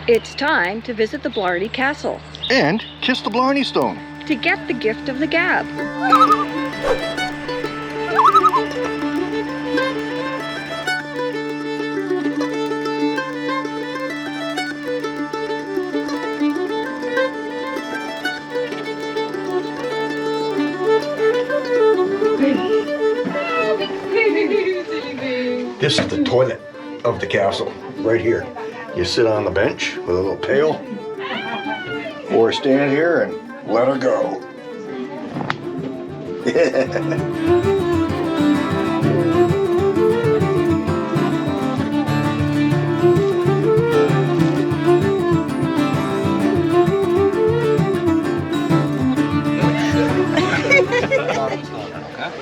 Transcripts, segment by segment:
It's time to visit the Blarney Castle And kiss the Blarney Stone. to get the gift of the gab. This is the toilet of the castle, right here. You sit on the bench with a little pail, or stand here and let her go.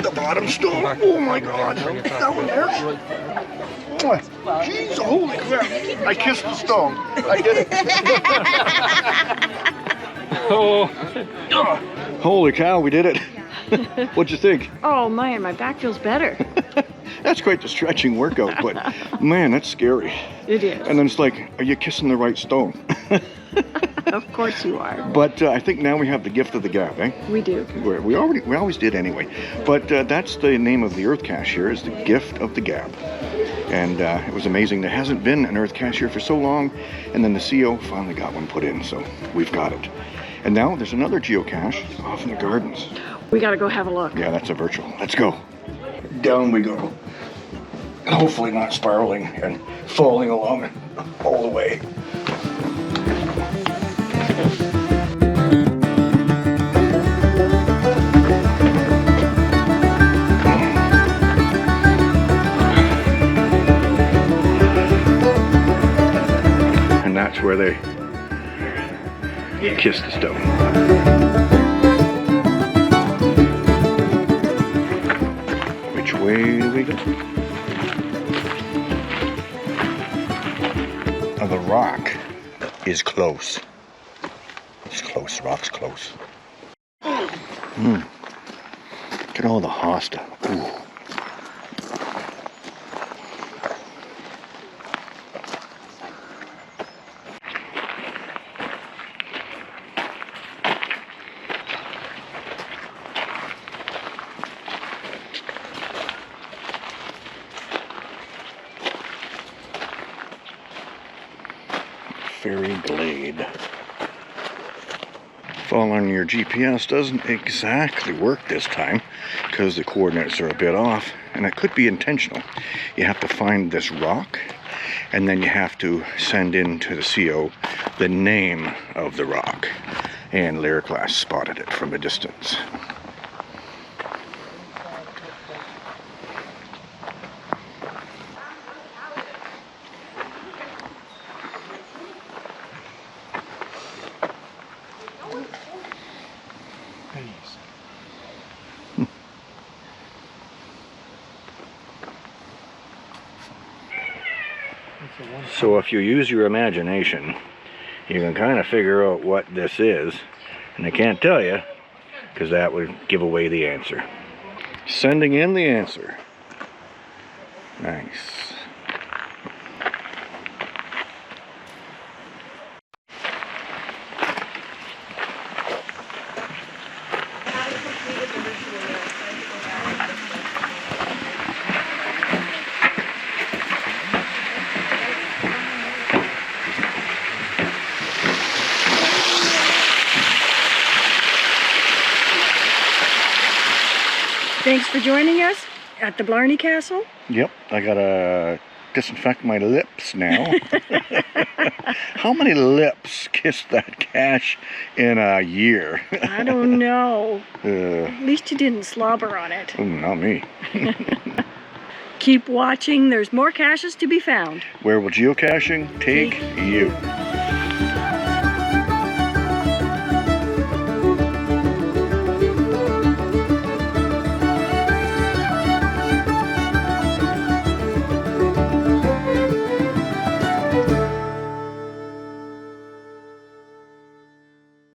The bottom stone. Oh my God. That one there? Jeez, holy crap. I kissed the stone. I did it. Oh. Holy cow, we did it. What'd you think? Oh man, my back feels better. That's quite the stretching workout, but man, that's scary. It is. And then it's like, are you kissing the right stone? Of course you are. But I think now we have the gift of the gab, eh? We do. We always did anyway. But that's the name of the Earthcache here, is the gift of the gab. And it was amazing. There hasn't been an Earthcache here for so long, and then the CO finally got one put in, so we've got it. And now there's another geocache off in the gardens. We gotta go have a look. Yeah, that's a virtual. Let's go. Down we go. Hopefully not spiraling and falling along all the way. And that's where they kiss the stone. Which way do we go? Oh, the rock is close. It's close, the rock's close. Look at all the hosta. Ooh. Fairy Glade. Following your GPS doesn't exactly work this time because the coordinates are a bit off, and it could be intentional. You have to find this rock, and then you have to send in to the CO the name of the rock. And Earthcache spotted it from a distance. So if you use your imagination, you can kind of figure out what this is, and I can't tell you because that would give away the answer. Sending in the answer. Nice. Thanks for joining us at the Blarney Castle. Yep, I gotta disinfect my lips now. How many lips kissed that cache in a year? I don't know. At least you didn't slobber on it. Not me. Keep watching, there's more caches to be found. Where will geocaching take you?